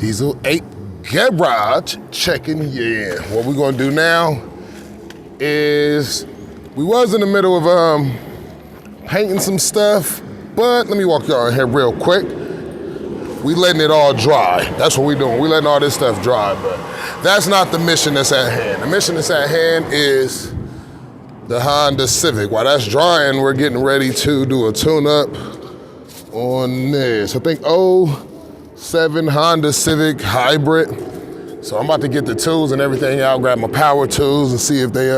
Diesel 8 garage checking in. What we're gonna do now is, we was in the middle of painting some stuff, but let me walk y'all in here real quick. We letting it all dry. That's what we doing. We letting all this stuff dry, but that's not the mission that's at hand. The mission that's at hand is the Honda Civic. While that's drying, we're getting ready to do a tune-up on this. I think 07 Honda Civic Hybrid. So I'm about to get the tools and everything out, grab my power tools and see if they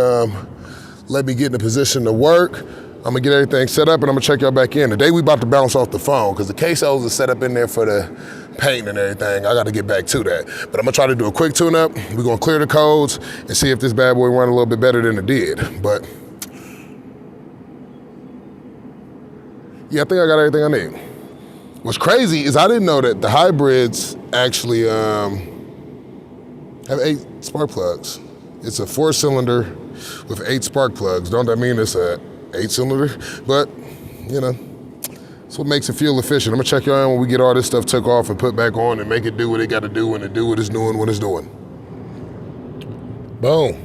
let me get in a position to work. I'm gonna get everything set up and I'm gonna check y'all back in. Today we about to bounce off the phone because the quesos are set up in there for the paint and everything. I gotta get back to that. But I'm gonna try to do a quick tune-up. We're gonna clear the codes and see if this bad boy run a little bit better than it did. But yeah, I think I got everything I need. What's crazy is I didn't know that the hybrids actually have 8 spark plugs. It's a 4-cylinder with 8 spark plugs. Don't that mean it's a 8-cylinder? But, you know, that's what makes it feel efficient. I'm gonna check y'all in when we get all this stuff took off and put back on and make it do what it gotta do and it do what it's doing when it's doing. Boom.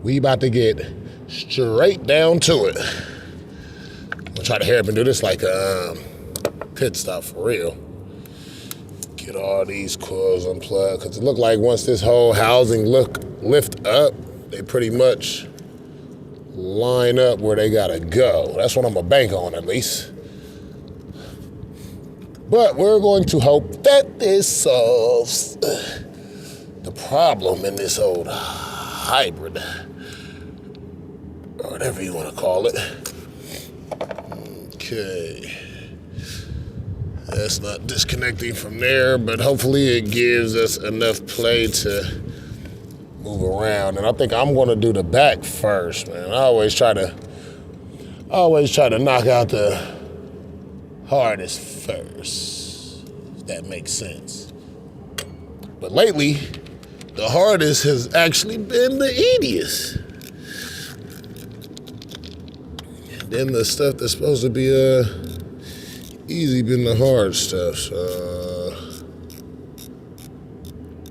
We about to get straight down to it. I'm gonna try to hurry up and do this like pit stop for real. Get all these coils unplugged, because it looked like once this whole housing lift up, they pretty much line up where they gotta go. That's what I'm gonna bank on at least. But we're going to hope that this solves the problem in this old hybrid, or whatever you wanna call it. Okay. That's not disconnecting from there, but hopefully it gives us enough play to move around. And I think I'm gonna do the back first, man. I always try to knock out the hardest first, if that makes sense. But lately, the hardest has actually been the easiest. And then the stuff that's supposed to be easy been the hard stuff. So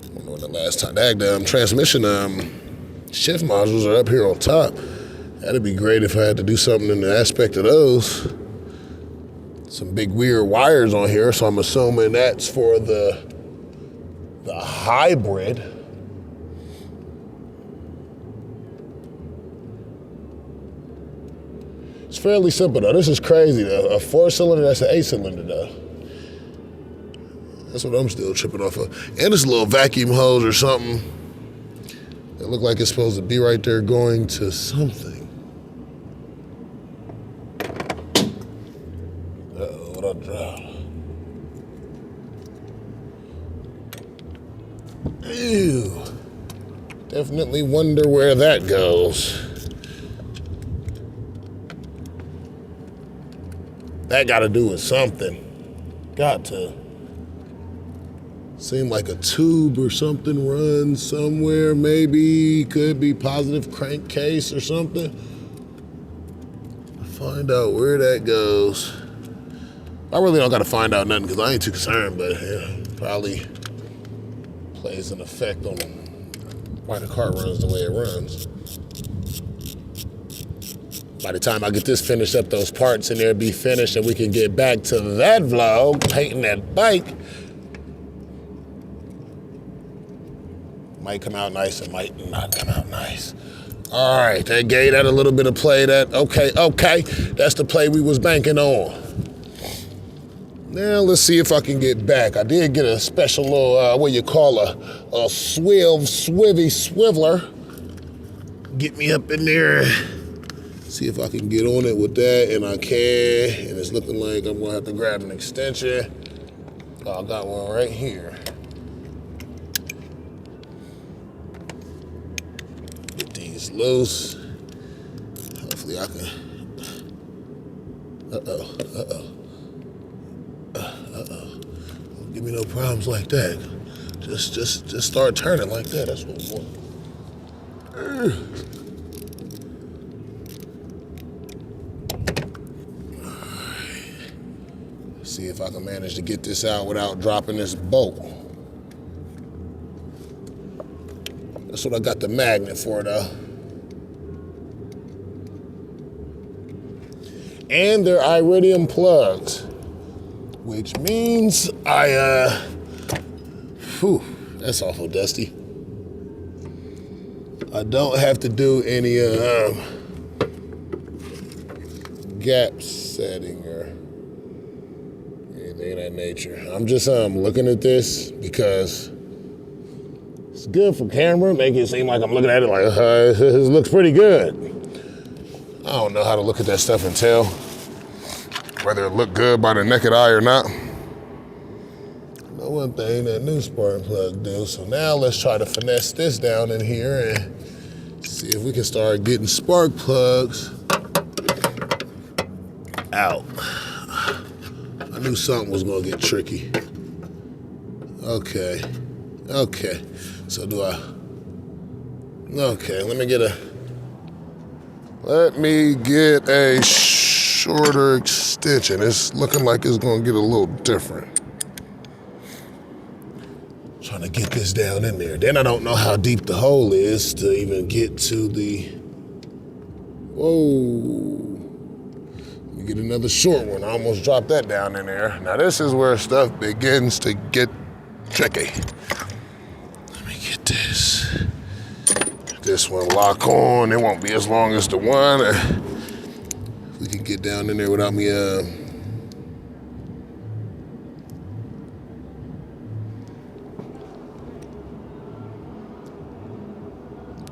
I don't know when the last time that transmission shift modules are up here on top. That'd be great if I had to do something in the aspect of those. Some big weird wires on here, so I'm assuming that's for the hybrid. It's fairly simple though. This is crazy though. A 4-cylinder, that's an 8-cylinder though. That's what I'm still tripping off of. And this little vacuum hose or something that look like it's supposed to be right there going to something. Uh-oh, what I dropped? Ew. Definitely wonder where that goes. That got to do with something. Got to. Seem like a tube or something runs somewhere, maybe. Could be positive crankcase or something. Find out where that goes. I really don't got to find out nothing because I ain't too concerned, but yeah, probably plays an effect on why the car runs the way it runs. By the time I get this finished up, those parts in there be finished and we can get back to that vlog, painting that bike. Might come out nice, it might not come out nice. All right, that gave that a little bit of play. Okay, that's the play we was banking on. Now let's see if I can get back. I did get a special little, what you call a swiveler. Get me up in there. See if I can get on it with that, and I can. And it's looking like I'm gonna have to grab an extension. Oh, I got one right here. Get these loose. Hopefully I can. Don't give me no problems like that. Just start turning like that. That's what we want. See if I can manage to get this out without dropping this bolt. That's what I got the magnet for though. And they're iridium plugs, which means that's awful dusty. I don't have to do any gap setting or anything of that nature. I'm just looking at this because it's good for camera, make it seem like I'm looking at it like, this looks pretty good. I don't know how to look at that stuff and tell whether it looked good by the naked eye or not. Know one thing that new spark plug do. So now let's try to finesse this down in here and see if we can start getting spark plugs out. I knew something was gonna get tricky. Okay. So do I? Okay, let me get a shorter extension. It's looking like it's gonna get a little different. Trying to get this down in there. Then I don't know how deep the hole is to even get to the, whoa. Let me get another short one. I almost dropped that down in there. Now this is where stuff begins to get tricky. Let me get this one lock on. It won't be as long as the one. If we can get down in there without me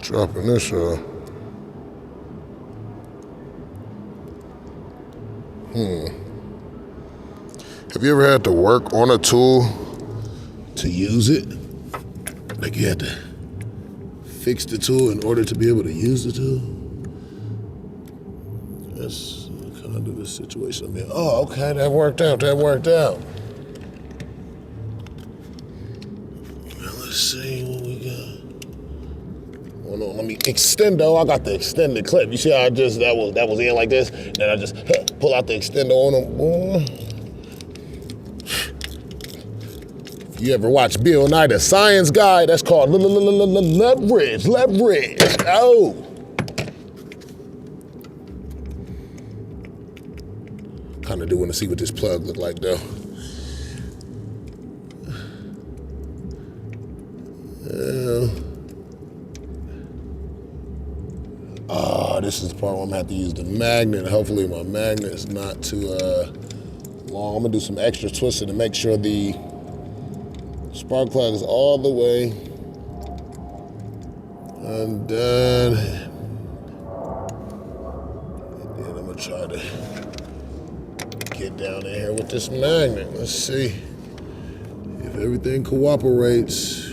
dropping this Have you ever had to work on a tool to use it? Like you had to fix the tool in order to be able to use the tool? That's kind of the situation I'm in. Oh, okay, that worked out. Now let's see what we got. Hold on, let me extendo. I got the extended clip. You see how that was in like this? Then I just pull out the extendo on them. You ever watch Bill Nye, the Science Guy? That's called leverage. Oh. Kind of do want to see what this plug look like though. This is the part where I'm gonna have to use the magnet. Hopefully my magnet is not too long. I'm gonna do some extra twisting to make sure the spark plug is all the way undone. And then I'm gonna try to get down in here with this magnet. Let's see if everything cooperates.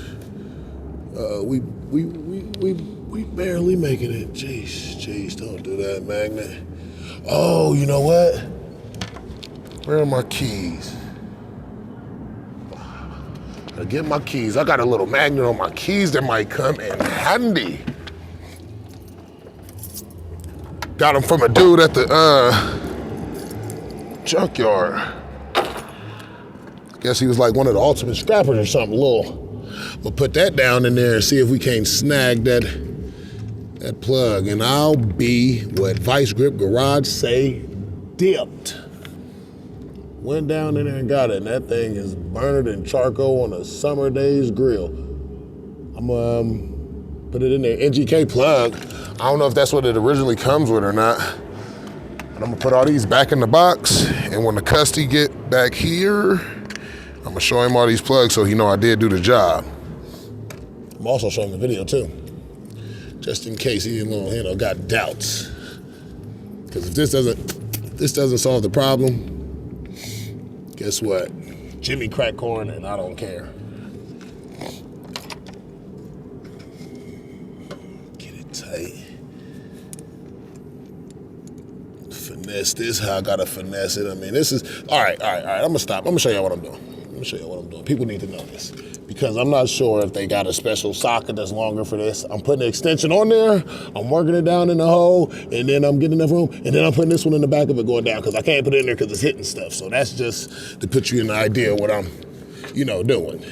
We barely making it. Jeez, don't do that, magnet. Oh, you know what? Where are my keys? I get my keys. I got a little magnet on my keys that might come in handy. Got them from a dude at the junkyard. Guess he was like one of the ultimate scrappers or something. We'll put that down in there and see if we can't snag that plug. And I'll be what Vice Grip Garage say, dipped. Went down in there and got it, and that thing is burning in charcoal on a summer day's grill. I'm put it in there, NGK plug. I don't know if that's what it originally comes with or not. But I'm gonna put all these back in the box, and when the custy get back here, I'm gonna show him all these plugs so he know I did do the job. I'm also showing the video too, just in case he got doubts. Because if this doesn't solve the problem, guess what? Jimmy crack corn and I don't care. Get it tight. Finesse this how I gotta finesse it. I mean, this is, all right. I'm gonna stop. I'm gonna show y'all what I'm doing. People need to know this because I'm not sure if they got a special socket that's longer for this. I'm putting the extension on there, I'm working it down in the hole, and then I'm getting enough room, and then I'm putting this one in the back of it going down because I can't put it in there because it's hitting stuff. So that's just to put you in the idea of what I'm, doing.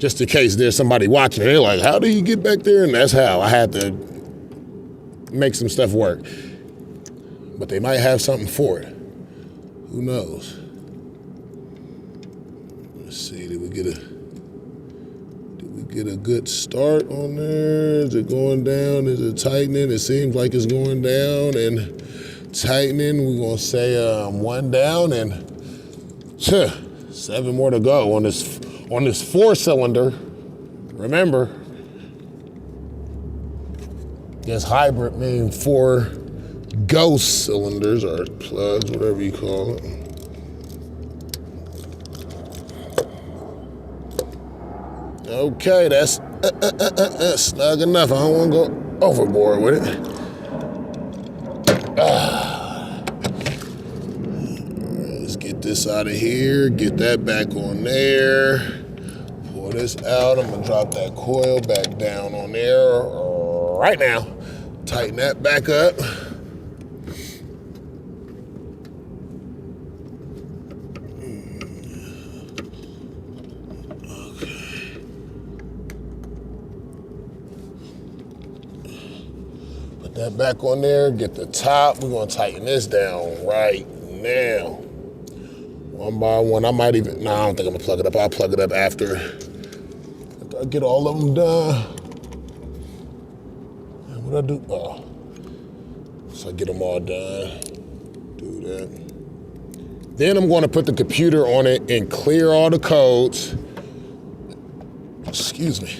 just in case there's somebody watching. They're like, how do you get back there? And that's how I had to make some stuff work. But they might have something for it. Who knows? Let's see, did we get a good start on there? Is it going down? Is it tightening? It seems like it's going down and tightening. We're gonna say one down and 7 more to go on this 4-cylinder. Remember, guess hybrid means 4 ghost cylinders or plugs, whatever you call it. Okay, that's snug enough. I don't want to go overboard with it. Let's get this out of here, get that back on there. Pull this out. I'm gonna drop that coil back down on there right now. Tighten that back up. That back on there, get the top. We're gonna tighten this down right now. One by one. I might even, no, I don't think I'm gonna plug it up. I'll plug it up after I get all of them done. What I do? Oh, so I get them all done. Do that. Then I'm gonna put the computer on it and clear all the codes. Excuse me.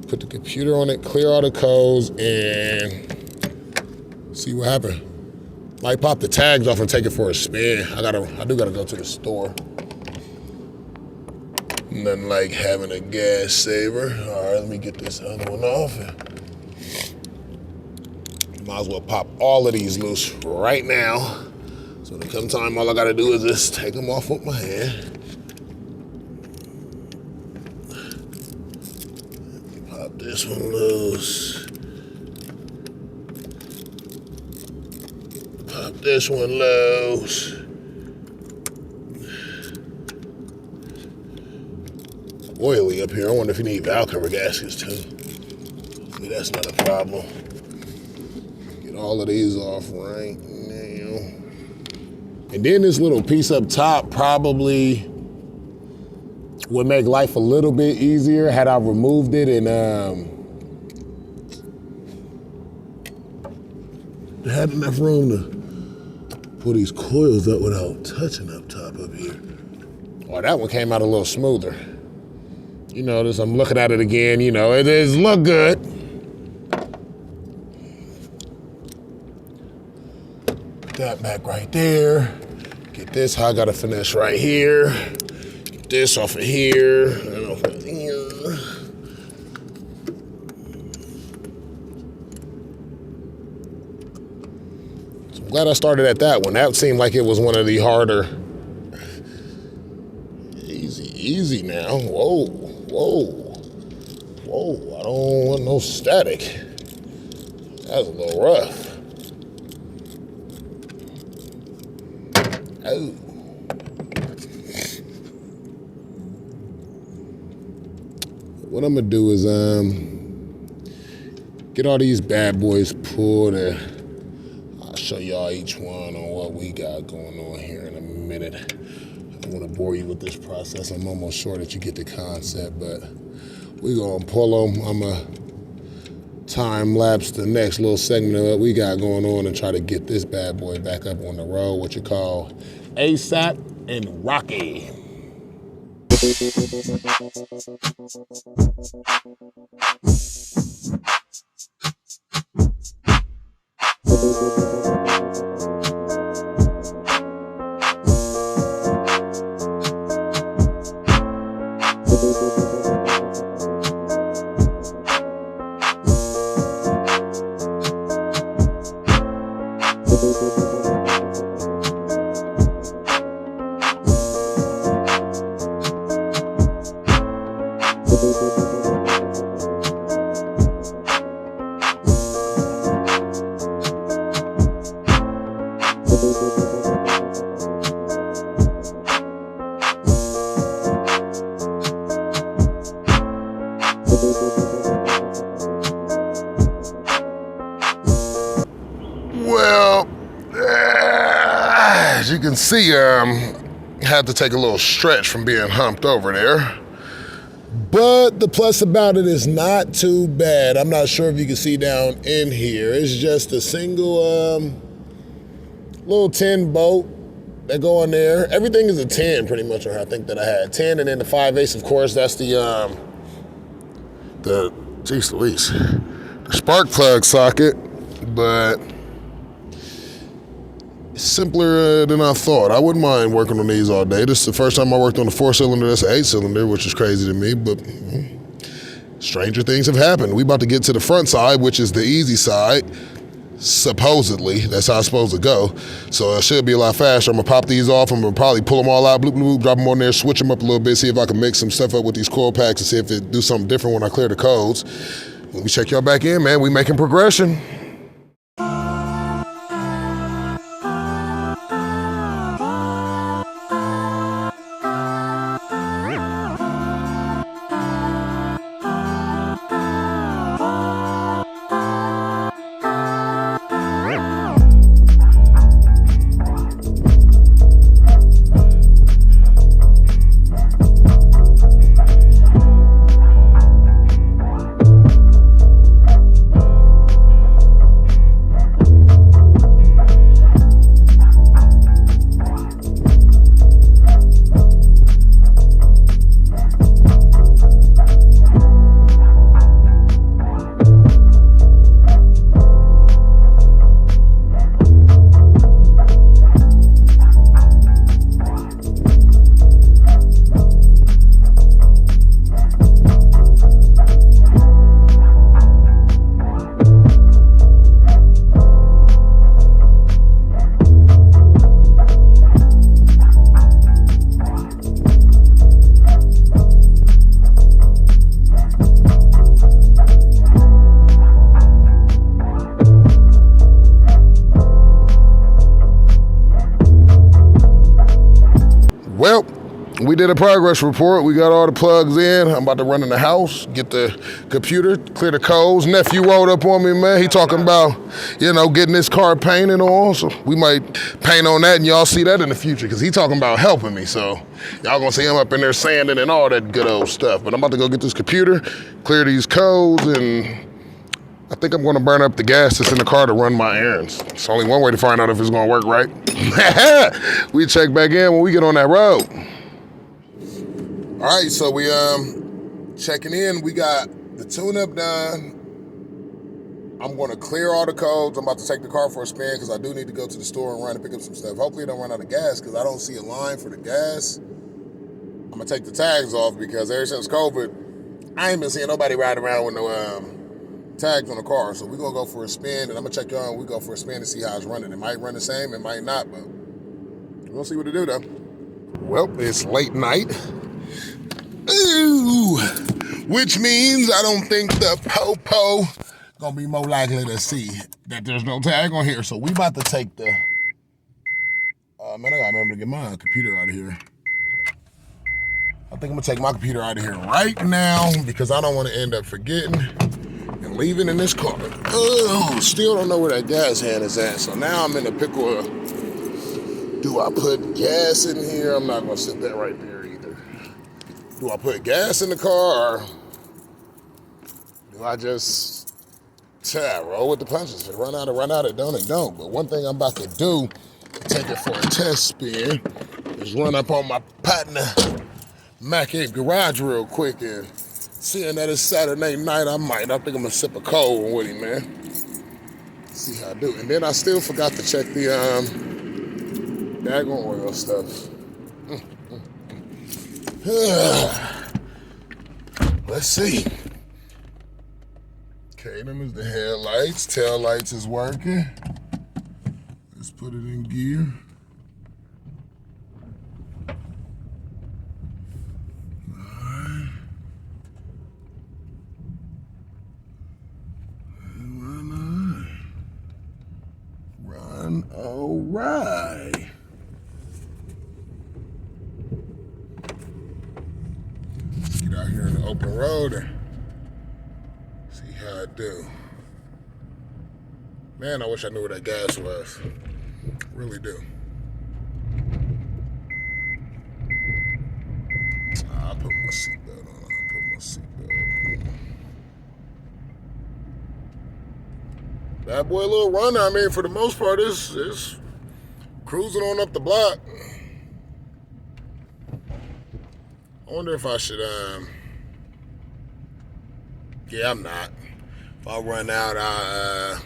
Put the computer on it, clear all the codes, and see what happens. Might pop the tags off and take it for a spin. I do gotta go to the store. Nothing like having a gas saver. All right, let me get this other one off. Might as well pop all of these loose right now. So when it comes time, all I gotta do is just take them off with my hand. This one loose. Pop this one loose. Oily up here. I wonder if you need valve cover gaskets too. Maybe that's not a problem. Get all of these off right now. And then this little piece up top probably would make life a little bit easier had I removed it and had enough room to pull these coils up without touching up top up here. Oh, that one came out a little smoother. You notice I'm looking at it again, you know, it does look good. Put that back right there. Get this, how I gotta finish right here. This off of here, and off of here. So I'm glad I started at that one. That seemed like it was one of the harder. Easy now. Whoa, whoa, whoa. I don't want no static. That's a little rough. Oh. What I'm gonna do is get all these bad boys pulled and I'll show y'all each one on what we got going on here in a minute. I don't wanna bore you with this process. I'm almost sure that you get the concept, but we're gonna pull them. I'm gonna time lapse the next little segment of what we got going on and try to get this bad boy back up on the road, what you call ASAP and Rocky. see, had to take a little stretch from being humped over there. But the plus about it is not too bad. I'm not sure if you can see down in here. It's just a single little 10 bolt that go on there. Everything is a 10 pretty much on here. I think that I had 10, and then the 5/8, of course, that's the geez Louise, the spark plug socket, but it's simpler than I thought. I wouldn't mind working on these all day. This is the first time I worked on a 4-cylinder that's an 8-cylinder, which is crazy to me, but stranger things have happened. We about to get to the front side, which is the easy side. Supposedly, that's how it's supposed to go. So it should be a lot faster. I'm gonna pop these off. I'm gonna probably pull them all out, bloop, bloop, bloop, drop them on there, switch them up a little bit, see if I can mix some stuff up with these coil packs and see if it do something different when I clear the codes. Let me check y'all back in, man. We making progression. Well, we did a progress report. We got all the plugs in. I'm about to run in the house, get the computer, clear the codes. Nephew rolled up on me, man. He talking about, getting this car painted on. So we might paint on that, and y'all see that in the future, because he talking about helping me. So y'all gonna see him up in there sanding and all that good old stuff. But I'm about to go get this computer, clear these codes, and I think I'm gonna burn up the gas that's in the car to run my errands. It's only one way to find out if it's gonna work right. We check back in when we get on that road. All right, so we checking in. We got the tune-up done. I'm gonna clear all the codes. I'm about to take the car for a spin because I do need to go to the store and run and pick up some stuff. Hopefully it don't run out of gas because I don't see a line for the gas. I'm gonna take the tags off because ever since COVID, I ain't been seeing nobody riding around with no tags on the car. So we're gonna go for a spin, and I'm gonna check y'all and we go for a spin to see how it's running. It might run the same, it might not, but we'll see what it do though. Well, it's late night. Ooh, which means I don't think the po-po gonna be more likely to see that there's no tag on here. So we about to take the, man, I gotta remember to get my computer out of here. I think I'm gonna take my computer out of here right now because I don't wanna end up forgetting and leaving in this car. Oh, still don't know where that gas hand is at. So now I'm in a pickle of, do I put gas in here? I'm not gonna sit that right there either. Do I put gas in the car, or do I just roll with the punches? If it run out, it don't. But one thing I'm about to do, take it for a test spin, is run up on my partner, Mac 8 garage real quick, and seeing that it's Saturday night, I think I'm gonna sip a cold one with him, man. See how I do. And then I still forgot to check the daggone oil stuff. Let's see. Okay, them is the headlights. Tail lights is working. Let's put it in gear. Run, all right. Get out here in the open road and see how I do. Man, I wish I knew where that gas was. Really do. Bad boy little runner. I mean, for the most part, it's cruising on up the block. I wonder if I should, yeah, I'm not. If I run out, I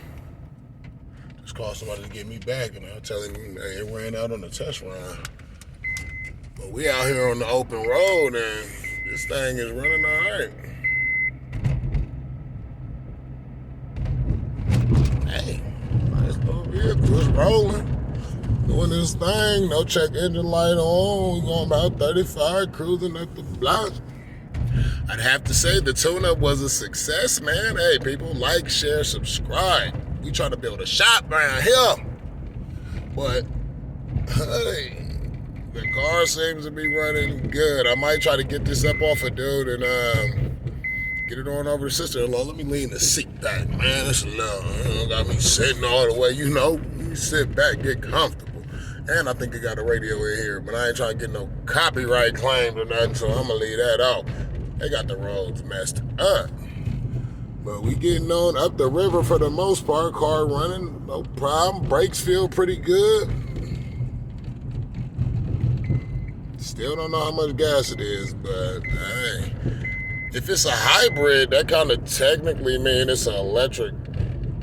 just call somebody to get me back, and I'll tell him it ran out on the test run. But we out here on the open road, and this thing is running all right. Hey, nice little vehicle. It's rolling. Doing this thing. No check engine light on. We going about 35, cruising up the block. I'd have to say the tune-up was a success, man. Hey, people, like, share, subscribe. We trying to build a shop around here. But, hey, the car seems to be running good. I might try to get this up off a dude and get it on over to sister-in-law. Let me lean the seat back, man. It's a little, got me sitting all the way. You know, you sit back, get comfortable. And I think it got a radio in here, but I ain't trying to get no copyright claim or nothing, so I'm gonna leave that out. They got the roads messed up. But we getting on up the river for the most part. Car running, no problem. Brakes feel pretty good. Still don't know how much gas it is, but hey. If it's a hybrid, that kind of technically means it's an electric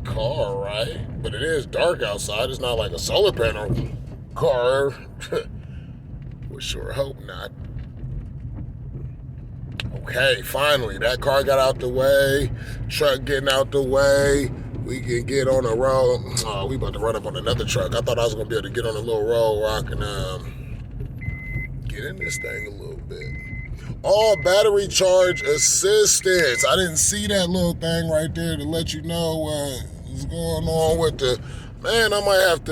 car, right? But it is dark outside. It's not like a solar panel car. We sure hope not. Okay, finally, that car got out the way. Truck getting out the way. We can get on the road. Oh, we about to run up on another truck. I thought I was going to be able to get on a little road where I can get in this thing a little bit. All battery charge assistance. I didn't see that little thing right there to let you know what's going on with the... Man, I might have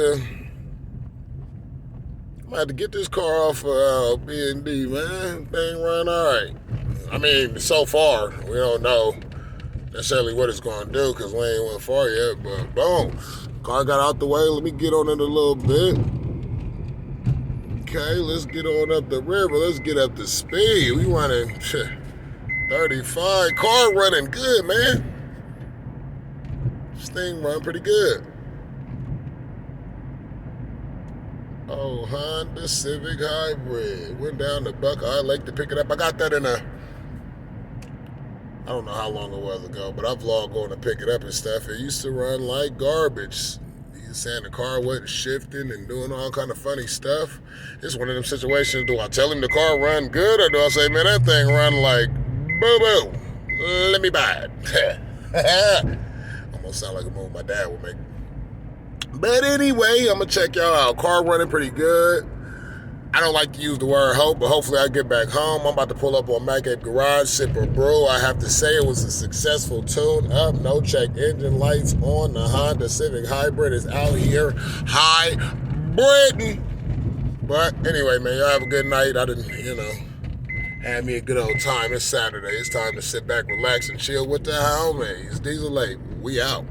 to get this car off B&D, man. Thing run all right. I mean, so far, we don't know necessarily what it's going to do because we ain't went far yet, but boom. Car got out the way. Let me get on it a little bit. Okay, let's get on up the river. Let's get up to speed. We running 35. Car running good, man. This thing run pretty good. Oh, Honda Civic Hybrid. Went down to Buckeye Lake to pick it up. I got that in I don't know how long it was ago, but I vlogged going to pick it up and stuff. It used to run like garbage. You saying the car wasn't shifting and doing all kind of funny stuff. It's one of them situations, do I tell him the car run good or do I say, man, that thing run like boo-boo. Let me buy it. Almost sound like a move my dad would make. But anyway, I'm going to check y'all out. Car running pretty good. I don't like to use the word hope, but hopefully I get back home. I'm about to pull up on Mac Ape Garage, sip a brew. I have to say it was a successful tune-up. No check engine lights on. The Honda Civic Hybrid is out here. Hi, Britain. But anyway, man, y'all have a good night. I didn't, had me a good old time. It's Saturday. It's time to sit back, relax, and chill with the homies. Diesel Late. We out.